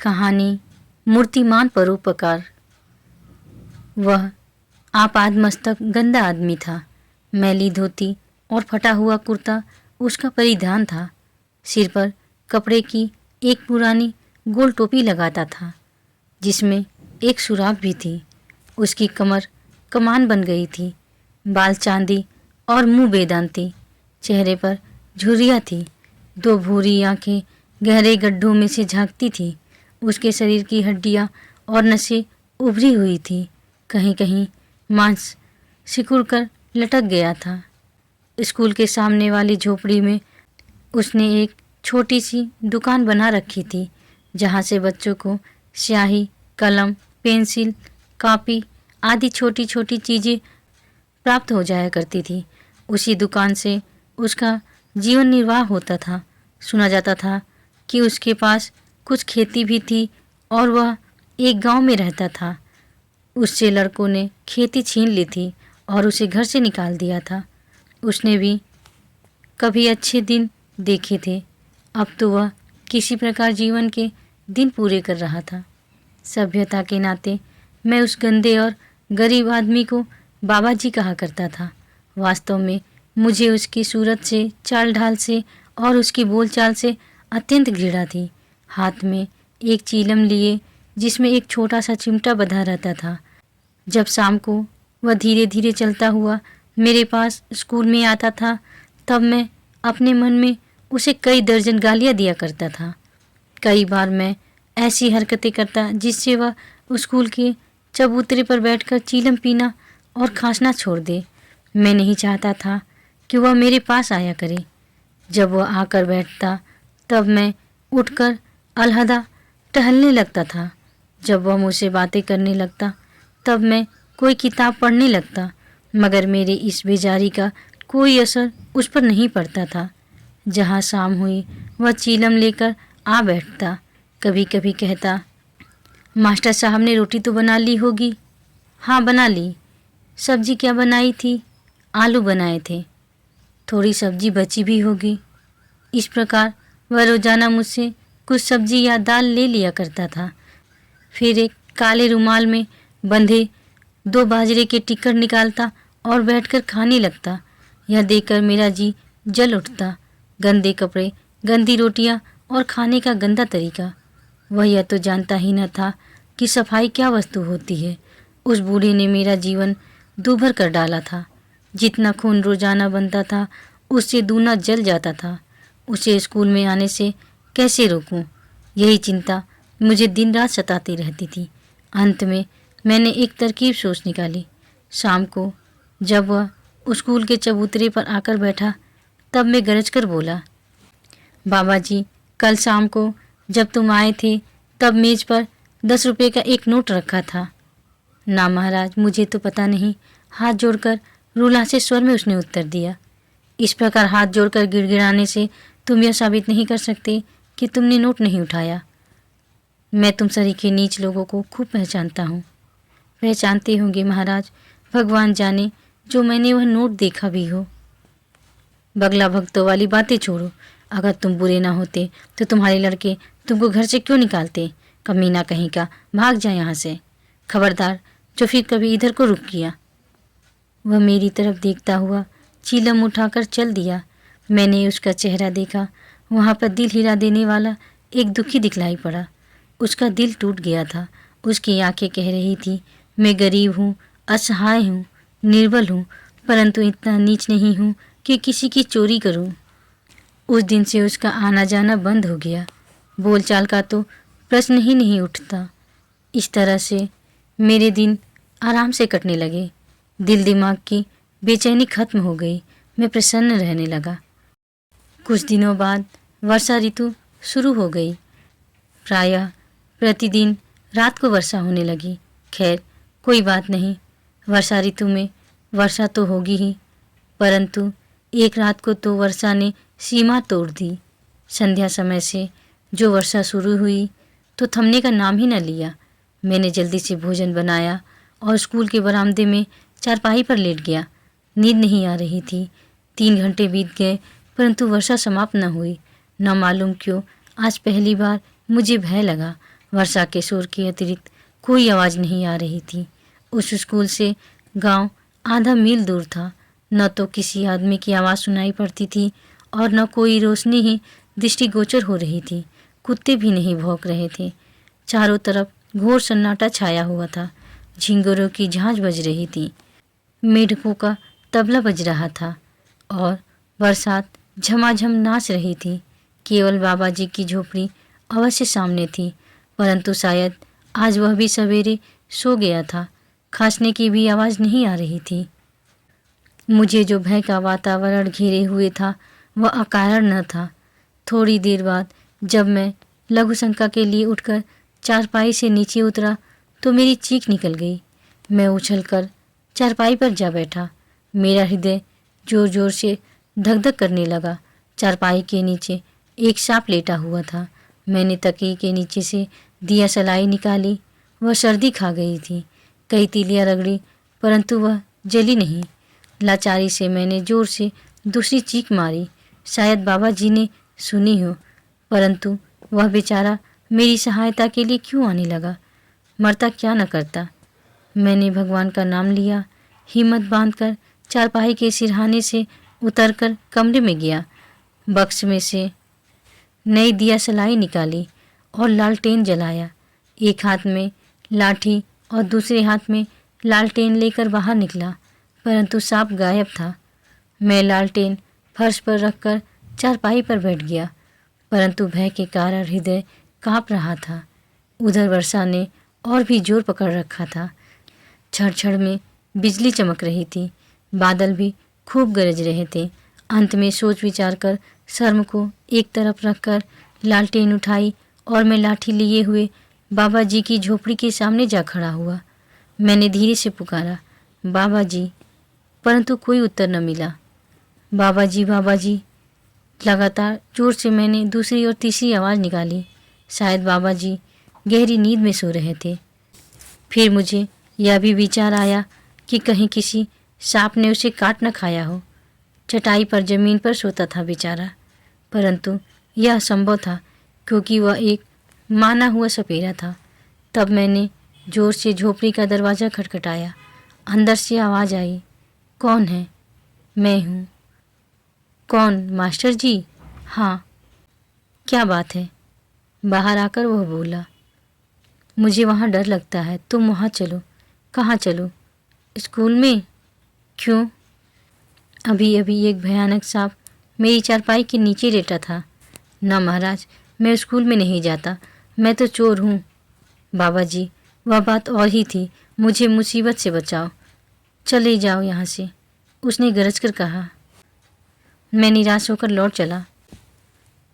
कहानी मूर्तिमान परोपकार। वह आपादमस्तक गंदा आदमी था। मैली धोती और फटा हुआ कुर्ता उसका परिधान था। सिर पर कपड़े की एक पुरानी गोल टोपी लगाता था जिसमें एक सुराख भी थी। उसकी कमर कमान बन गई थी। बाल चांदी और मुंह बेदांती। चेहरे पर झुर्रियाँ थी। 2 भूरी आंखें गहरे गड्ढों में से झांकती थी। उसके शरीर की हड्डियाँ और नसें उभरी हुई थी। कहीं कहीं मांस सिकुड़ कर लटक गया था। स्कूल के सामने वाली झोपड़ी में उसने एक छोटी सी दुकान बना रखी थी जहाँ से बच्चों को स्याही, कलम, पेंसिल, कॉपी आदि छोटी छोटी चीज़ें प्राप्त हो जाया करती थी। उसी दुकान से उसका जीवन निर्वाह होता था। सुना जाता था कि उसके पास कुछ खेती भी थी और वह एक गांव में रहता था। उससे लड़कों ने खेती छीन ली थी और उसे घर से निकाल दिया था। उसने भी कभी अच्छे दिन देखे थे। अब तो वह किसी प्रकार जीवन के दिन पूरे कर रहा था। सभ्यता के नाते मैं उस गंदे और गरीब आदमी को बाबा जी कहा करता था। वास्तव में मुझे उसकी सूरत से, चाल ढाल से और उसकी बोलचाल से अत्यंत घृणा थी। हाथ में एक चीलम लिए जिसमें एक छोटा सा चिमटा बंधा रहता था। जब शाम को वह धीरे धीरे चलता हुआ मेरे पास स्कूल में आता था तब मैं अपने मन में उसे कई दर्जन गालियाँ दिया करता था। कई बार मैं ऐसी हरकतें करता जिससे वह स्कूल के चबूतरे पर बैठकर चीलम पीना और खांसना छोड़ दे। मैं नहीं चाहता था कि वह मेरे पास आया करे। जब वह आकर बैठता तब मैं उठकर अलहदा टहलने लगता था। जब वह मुझसे बातें करने लगता तब मैं कोई किताब पढ़ने लगता, मगर मेरे इस बेजारी का कोई असर उस पर नहीं पड़ता था। जहाँ शाम हुई वह चीलम लेकर आ बैठता। कभी कभी कहता, मास्टर साहब ने रोटी तो बना ली होगी। हाँ, बना ली। सब्जी क्या बनाई थी? आलू बनाए थे। थोड़ी सब्जी बची भी होगी। इस प्रकार वह रोजाना मुझसे कुछ सब्जी या दाल ले लिया करता था। फिर एक काले रुमाल में बंधे 2 बाजरे के टिक्कर निकालता और बैठकर खाने लगता। यह देखकर मेरा जी जल उठता। गंदे कपड़े, गंदी रोटियां और खाने का गंदा तरीका। वह यह तो जानता ही न था कि सफाई क्या वस्तु होती है। उस बूढ़े ने मेरा जीवन दूभर कर डाला था। जितना खून रोजाना बनता था उससे दूना जल जाता था। उसे स्कूल में आने से कैसे रोकूं? यही चिंता मुझे दिन रात सताती रहती थी। अंत में मैंने एक तरकीब सोच निकाली। शाम को जब वह स्कूल के चबूतरे पर आकर बैठा तब मैं गरज कर बोला, बाबा जी, कल शाम को जब तुम आए थे तब मेज पर 10 रुपये का एक नोट रखा था। ना महाराज, मुझे तो पता नहीं, हाथ जोड़कर रुला से स्वर में उसने उत्तर दिया। इस प्रकार हाथ जोड़कर गिड़गिड़ाने से तुम यह साबित नहीं कर सकते कि तुमने नोट नहीं उठाया। मैं तुम सरीखे नीच लोगों को खूब पहचानता हूँ। पहचानते होंगे महाराज, भगवान जाने जो मैंने वह नोट देखा भी हो। बगला भक्तों वाली बातें छोड़ो। अगर तुम बुरे ना होते तो तुम्हारे लड़के तुमको घर से क्यों निकालते? कमीना कहीं का, भाग जाए यहाँ से। खबरदार जो फिर कभी इधर को रुक किया। वह मेरी तरफ देखता हुआ चीलम उठाकर चल दिया। मैंने उसका चेहरा देखा। वहाँ पर दिल हिला देने वाला एक दुखी दिखलाई पड़ा। उसका दिल टूट गया था। उसकी आंखें कह रही थी, मैं गरीब हूँ, असहाय हूँ, निर्बल हूँ, परंतु इतना नीच नहीं हूँ कि किसी की चोरी करूँ। उस दिन से उसका आना जाना बंद हो गया। बोलचाल का तो प्रश्न ही नहीं उठता। इस तरह से मेरे दिन आराम से कटने लगे। दिल दिमाग की बेचैनी खत्म हो गई। मैं प्रसन्न रहने लगा। कुछ दिनों बाद वर्षा ऋतु शुरू हो गई। प्रायः प्रतिदिन रात को वर्षा होने लगी। खैर, कोई बात नहीं, वर्षा ऋतु में वर्षा तो होगी ही, परंतु एक रात को तो वर्षा ने सीमा तोड़ दी। संध्या समय से जो वर्षा शुरू हुई तो थमने का नाम ही न लिया। मैंने जल्दी से भोजन बनाया और स्कूल के बरामदे में चारपाई पर लेट गया। नींद नहीं आ रही थी। 3 घंटे बीत गए परंतु वर्षा समाप्त न हुई। न मालूम क्यों आज पहली बार मुझे भय लगा। वर्षा के शोर के अतिरिक्त कोई आवाज़ नहीं आ रही थी। उस स्कूल से गांव आधा मील दूर था। न तो किसी आदमी की आवाज़ सुनाई पड़ती थी और न कोई रोशनी ही दृष्टिगोचर हो रही थी। कुत्ते भी नहीं भौंक रहे थे। चारों तरफ घोर सन्नाटा छाया हुआ था। झिंगुरों की झांझ बज रही थी, मेढकों का तबला बज रहा था और बरसात झमाझम नाच रही थी। केवल बाबा जी की झोपड़ी अवश्य सामने थी, परंतु शायद आज वह भी सवेरे सो गया था। खांसने की भी आवाज़ नहीं आ रही थी। मुझे जो भय का वातावरण घेरे हुए था वह अकारण न था। थोड़ी देर बाद जब मैं लघु शंका के लिए उठकर चारपाई से नीचे उतरा तो मेरी चीख निकल गई। मैं उछलकर चारपाई पर जा बैठा। मेरा हृदय जोर जोर से धक धक करने लगा। चारपाई के नीचे एक सांप लेटा हुआ था। मैंने तकिए के नीचे से दिया सलाई निकाली। वह सर्दी खा गई थी। कई तीलियां रगड़ी, परंतु वह जली नहीं। लाचारी से मैंने जोर से दूसरी चीख मारी। शायद बाबा जी ने सुनी हो, परंतु वह बेचारा मेरी सहायता के लिए क्यों आने लगा? मरता क्या न करता। मैंने भगवान का नाम लिया। हिम्मत बांधकर चारपाई के सिरहाने से उतरकर कमरे में गया। बक्स में से नई दिया सलाई निकाली और लालटेन जलाया। एक हाथ में लाठी और दूसरे हाथ में लालटेन लेकर बाहर निकला, परंतु सांप गायब था। मैं लालटेन फर्श पर रखकर चारपाई पर बैठ गया, परंतु भय के कारण हृदय काँप रहा था। उधर वर्षा ने और भी जोर पकड़ रखा था। छड़ में बिजली चमक रही थी। बादल भी खूब गरज रहे थे। अंत में सोच विचार कर शर्म को एक तरफ रखकर लालटेन उठाई और मैं लाठी लिए हुए बाबा जी की झोपड़ी के सामने जा खड़ा हुआ। मैंने धीरे से पुकारा, बाबा जी, परंतु कोई उत्तर न मिला। बाबा जी, बाबा जी। लगातार जोर से मैंने दूसरी और तीसरी आवाज़ निकाली। शायद बाबा जी गहरी नींद में सो रहे थे। फिर मुझे यह भी विचार आया कि कहीं किसी सांप ने उसे काट न खाया हो। चटाई पर जमीन पर सोता था बेचारा, परंतु यह असंभव था क्योंकि वह एक माना हुआ सपेरा था। तब मैंने जोर से झोपड़ी का दरवाज़ा खटखटाया। अंदर से आवाज़ आई, कौन है? मैं हूँ। कौन, मास्टर जी? हाँ। क्या बात है? बाहर आकर वह बोला, मुझे वहाँ डर लगता है, तुम वहाँ चलो। कहाँ चलो? स्कूल में। क्यों? अभी अभी एक भयानक सांप मेरी चारपाई के नीचे लेटा था। ना महाराज, मैं स्कूल में नहीं जाता, मैं तो चोर हूँ। बाबा जी, वह बात और ही थी, मुझे मुसीबत से बचाओ, चले जाओ यहाँ से, उसने गरज कर कहा। मैं निराश होकर लौट चला।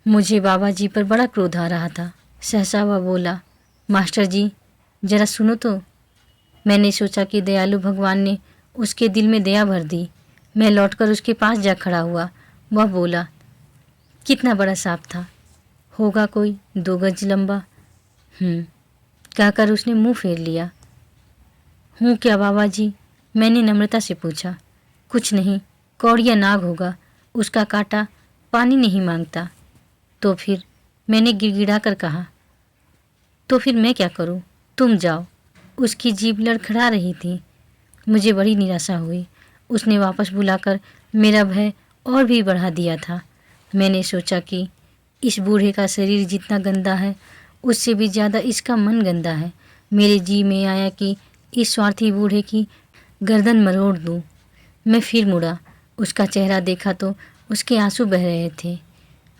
मुझे बाबा जी पर बड़ा क्रोध आ रहा था। सहसा वह बोला, मास्टर जी, जरा सुनो तो। मैंने सोचा कि दयालु भगवान ने उसके दिल में दया भर दी। मैं लौटकर उसके पास जा खड़ा हुआ। वह बोला, कितना बड़ा सांप था? होगा कोई 2 गज लंबा। कहकर उसने मुंह फेर लिया। हूँ क्या बाबा जी? मैंने नम्रता से पूछा। कुछ नहीं, कौड़िया नाग होगा, उसका कांटा पानी नहीं मांगता। तो फिर? मैंने गिड़गिड़ा कर कहा। तो फिर मैं क्या करूँ? तुम जाओ। उसकी जीभ लड़खड़ा रही थी। मुझे बड़ी निराशा हुई। उसने वापस बुलाकर मेरा भय और भी बढ़ा दिया था। मैंने सोचा कि इस बूढ़े का शरीर जितना गंदा है, उससे भी ज़्यादा इसका मन गंदा है। मेरे जी में आया कि इस स्वार्थी बूढ़े की गर्दन मरोड़ दूँ। मैं फिर मुड़ा। उसका चेहरा देखा तो उसके आंसू बह रहे थे।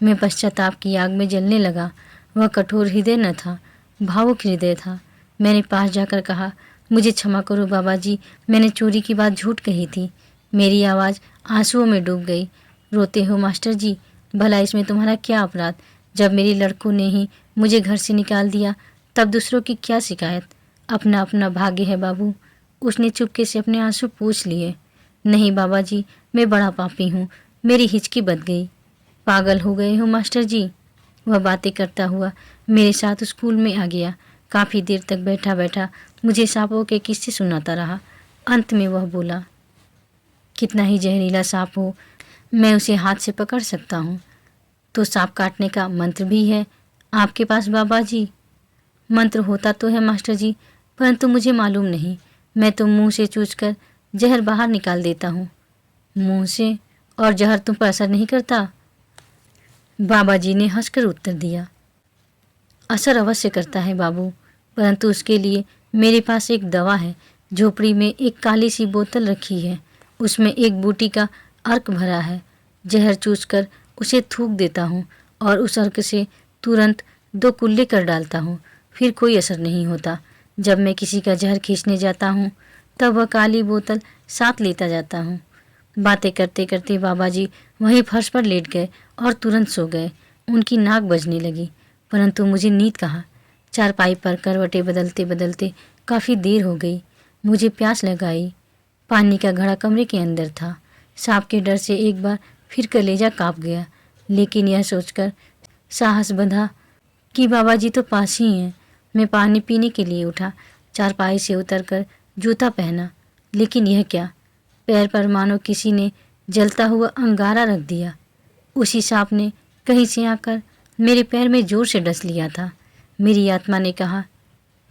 मैं पश्चाताप की आग में जलने लगा। वह कठोर हृदय न था, भावुक हृदय था। मैंने पास जाकर कहा, मुझे क्षमा करो बाबा जी, मैंने चोरी की बात झूठ कही थी। मेरी आवाज़ आंसुओं में डूब गई। रोते हो मास्टर जी? भला इसमें तुम्हारा क्या अपराध? जब मेरी लड़कों ने ही मुझे घर से निकाल दिया, तब दूसरों की क्या शिकायत? अपना अपना भाग्य है बाबू। उसने चुपके से अपने आंसू पोंछ लिए। नहीं बाबा जी, मैं बड़ा पापी हूँ। मेरी हिचकी बच गई। पागल हो गए हो मास्टर जी? वह बातें करता हुआ मेरे साथ स्कूल में आ गया। काफ़ी देर तक बैठा बैठा मुझे सांपों के किस्से सुनाता रहा। अंत में वह बोला, कितना ही जहरीला सांप हो, मैं उसे हाथ से पकड़ सकता हूँ। तो सांप काटने का मंत्र भी है आपके पास बाबा जी? मंत्र होता तो है मास्टर जी, परंतु मुझे मालूम नहीं। मैं तो मुंह से चूसकर जहर बाहर निकाल देता हूँ। मुंह से? और जहर तुम पर असर नहीं करता? बाबा जी ने हंसकर उत्तर दिया, असर अवश्य करता है बाबू, परंतु उसके लिए मेरे पास एक दवा है। झोपड़ी में एक काली सी बोतल रखी है, उसमें एक बूटी का अर्क भरा है। जहर चूसकर उसे थूक देता हूँ और उस अर्क से तुरंत 2 कुल्ले कर डालता हूँ, फिर कोई असर नहीं होता। जब मैं किसी का जहर खींचने जाता हूँ तब वह काली बोतल साथ लेता जाता हूँ। बातें करते करते बाबा जी वहीं फर्श पर लेट गए और तुरंत सो गए। उनकी नाक बजने लगी, परंतु मुझे नींद कहाँ। चारपाई पर करवटें बदलते बदलते काफ़ी देर हो गई। मुझे प्यास लगाई। पानी का घड़ा कमरे के अंदर था। सांप के डर से एक बार फिर कलेजा काँप गया, लेकिन यह सोचकर साहस बंधा कि बाबा जी तो पास ही हैं। मैं पानी पीने के लिए उठा। चारपाई से उतरकर जूता पहना, लेकिन यह क्या, पैर पर मानो किसी ने जलता हुआ अंगारा रख दिया। उसी सांप ने कहीं से आकर मेरे पैर में जोर से डस लिया था। मेरी आत्मा ने कहा,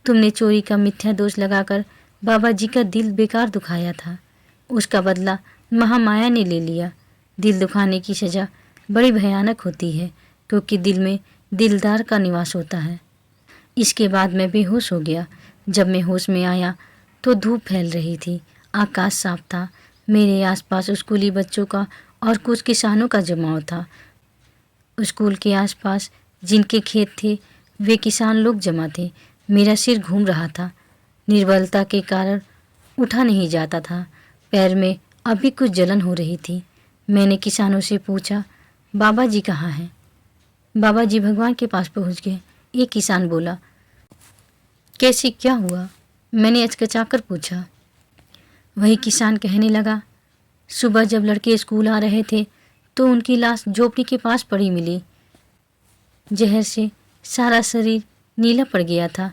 तुमने चोरी का मिथ्या दोष लगाकर बाबा जी का दिल बेकार दुखाया था। उसका बदला महामाया ने ले लिया। दिल दुखाने की सज़ा बड़ी भयानक होती है, क्योंकि दिल में दिलदार का निवास होता है। इसके बाद मैं बेहोश हो गया। जब मैं होश में आया तो धूप फैल रही थी, आकाश साफ था। मेरे आसपास स्कूली बच्चों का और कुछ किसानों का जमाव था। स्कूल के आसपास जिनके खेत थे वे किसान लोग जमा थे। मेरा सिर घूम रहा था, निर्बलता के कारण उठा नहीं जाता था। पैर में अभी कुछ जलन हो रही थी। मैंने किसानों से पूछा, बाबा जी कहाँ हैं? बाबा जी भगवान के पास पहुँच गए, एक किसान बोला। कैसे, क्या हुआ? मैंने अचकचाकर पूछा। वही किसान कहने लगा, सुबह जब लड़के स्कूल आ रहे थे तो उनकी लाश झोपड़ी के पास पड़ी मिली। जहर से सारा शरीर नीला पड़ गया था,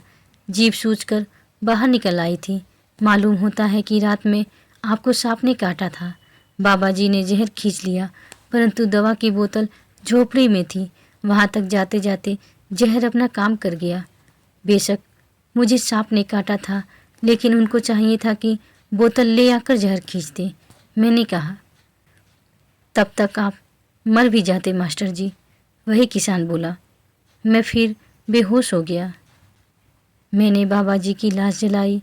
जीभ सूजकर बाहर निकल आई थी। मालूम होता है कि रात में आपको सांप ने काटा था। बाबा जी ने जहर खींच लिया, परंतु दवा की बोतल झोपड़ी में थी। वहाँ तक जाते जाते जहर अपना काम कर गया। बेशक मुझे सांप ने काटा था, लेकिन उनको चाहिए था कि बोतल ले आकर जहर खींच दे। मैंने कहा, तब तक आप मर भी जाते मास्टर जी। वही किसान बोला। मैं फिर बेहोश हो गया। मैंने बाबा जी की लाश जलाई।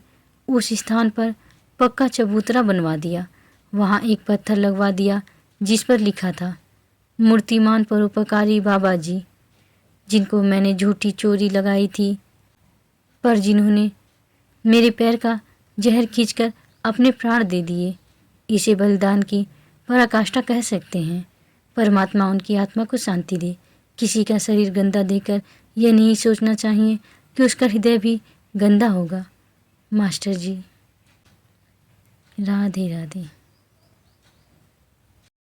उस स्थान पर पक्का चबूतरा बनवा दिया। वहाँ एक पत्थर लगवा दिया जिस पर लिखा था, मूर्तिमान परोपकारी बाबा जी, जिनको मैंने झूठी चोरी लगाई थी, पर जिन्होंने मेरे पैर का जहर खींचकर अपने प्राण दे दिए। इसे बलिदान की पराकाष्ठा कह सकते हैं। परमात्मा उनकी आत्मा को शांति दे। किसी का शरीर गंदा देकर यह नहीं सोचना चाहिए कि उसका हृदय भी गंदा होगा। मास्टर जी, राधे राधे।